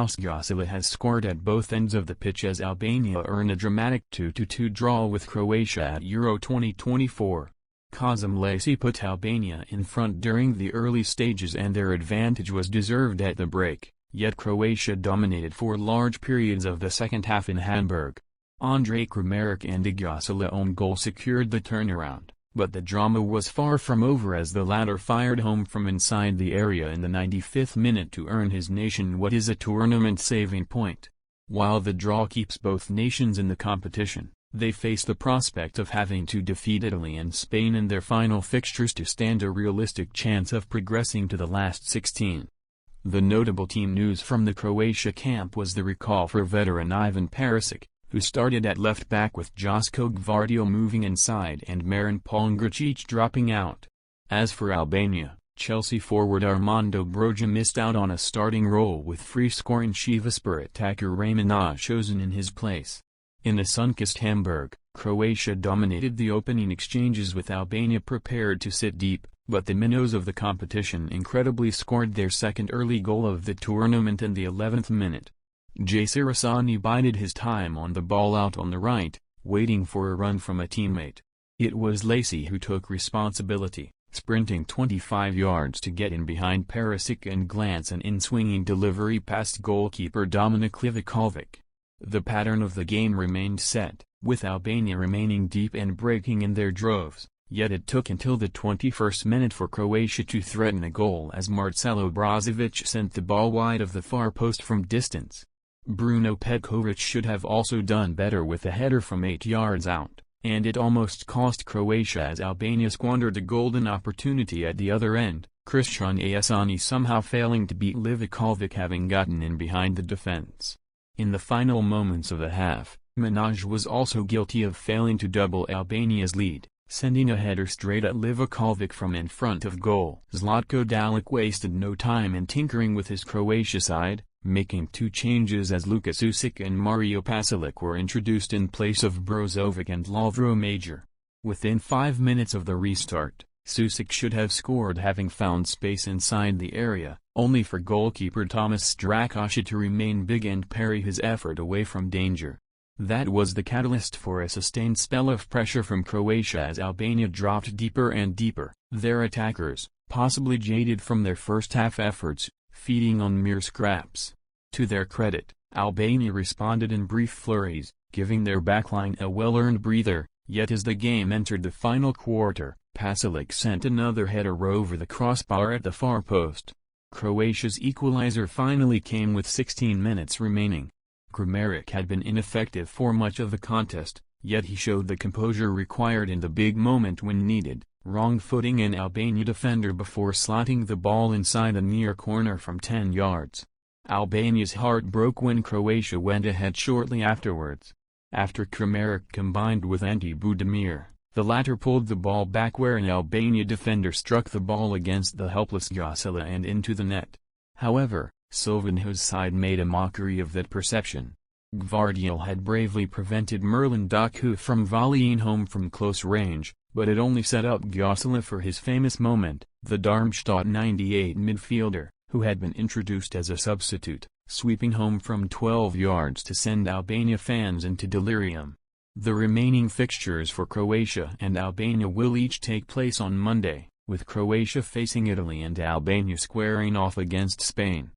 Klaus Gjasula has scored at both ends of the pitch as Albania earn a dramatic 2-2 draw with Croatia at Euro 2024. Qazim Laci put Albania in front during the early stages and their advantage was deserved at the break, yet Croatia dominated for large periods of the second half in Hamburg. Andrej Kramaric and Gjasula's own goal secured the turnaround, but the drama was far from over as the latter fired home from inside the area in the 95th minute to earn his nation what is a tournament-saving point. While the draw keeps both nations in the competition, they face the prospect of having to defeat Italy and Spain in their final fixtures to stand a realistic chance of progressing to the last 16. The notable team news from the Croatia camp was the recall for veteran Ivan Perisic, who started at left-back with Josko Gvardiol moving inside and Marin Pongracic dropping out. As for Albania, Chelsea forward Armando Broja missed out on a starting role with free-scoring Sivasspor attacker Raymond chosen in his place. In a sun-kissed Hamburg, Croatia dominated the opening exchanges with Albania prepared to sit deep, but the minnows of the competition incredibly scored their second early goal of the tournament in the 11th minute. Qazim Laci bided his time on the ball out on the right, waiting for a run from a teammate. It was Laci who took responsibility, sprinting 25 yards to get in behind Perisic and glance an in-swinging delivery past goalkeeper Dominik Livakovic. The pattern of the game remained set, with Albania remaining deep and breaking in their droves, yet it took until the 21st minute for Croatia to threaten a goal as Marcelo Brozovic sent the ball wide of the far post from distance. Bruno Petkovic should have also done better with a header from 8 yards out, and it almost cost Croatia as Albania squandered a golden opportunity at the other end, Kirstjan Asllani somehow failing to beat Livakovic having gotten in behind the defense. In the final moments of the half, Minaj was also guilty of failing to double Albania's lead, sending a header straight at Livakovic from in front of goal. Zlatko Dalic wasted no time in tinkering with his Croatia side, making 2 changes as Luka Susic and Mario Pasalic were introduced in place of Brozovic and Lovro Major. Within 5 minutes of the restart, Susic should have scored having found space inside the area, only for goalkeeper Tomas Strakosha to remain big and parry his effort away from danger. That was the catalyst for a sustained spell of pressure from Croatia as Albania dropped deeper and deeper, their attackers, possibly jaded from their first-half efforts, feeding on mere scraps. To their credit, Albania responded in brief flurries, giving their backline a well-earned breather, yet as the game entered the final quarter, Pasalic sent another header over the crossbar at the far post. Croatia's equaliser finally came with 16 minutes remaining. Kramaric had been ineffective for much of the contest, yet he showed the composure required in the big moment when needed, wrong-footing an Albania defender before slotting the ball inside a near corner from 10 yards. Albania's heart broke when Croatia went ahead shortly afterwards. After Kramaric combined with Ante Budimir, the latter pulled the ball back where an Albania defender struck the ball against the helpless Gjasula and into the net. However, Silvanho's side made a mockery of that perception. Gvardiol had bravely prevented Merlin Doku from volleying home from close range, but it only set up Gjasula for his famous moment, the Darmstadt 98 midfielder, who had been introduced as a substitute, sweeping home from 12 yards to send Albania fans into delirium. The remaining fixtures for Croatia and Albania will each take place on Monday, with Croatia facing Italy and Albania squaring off against Spain.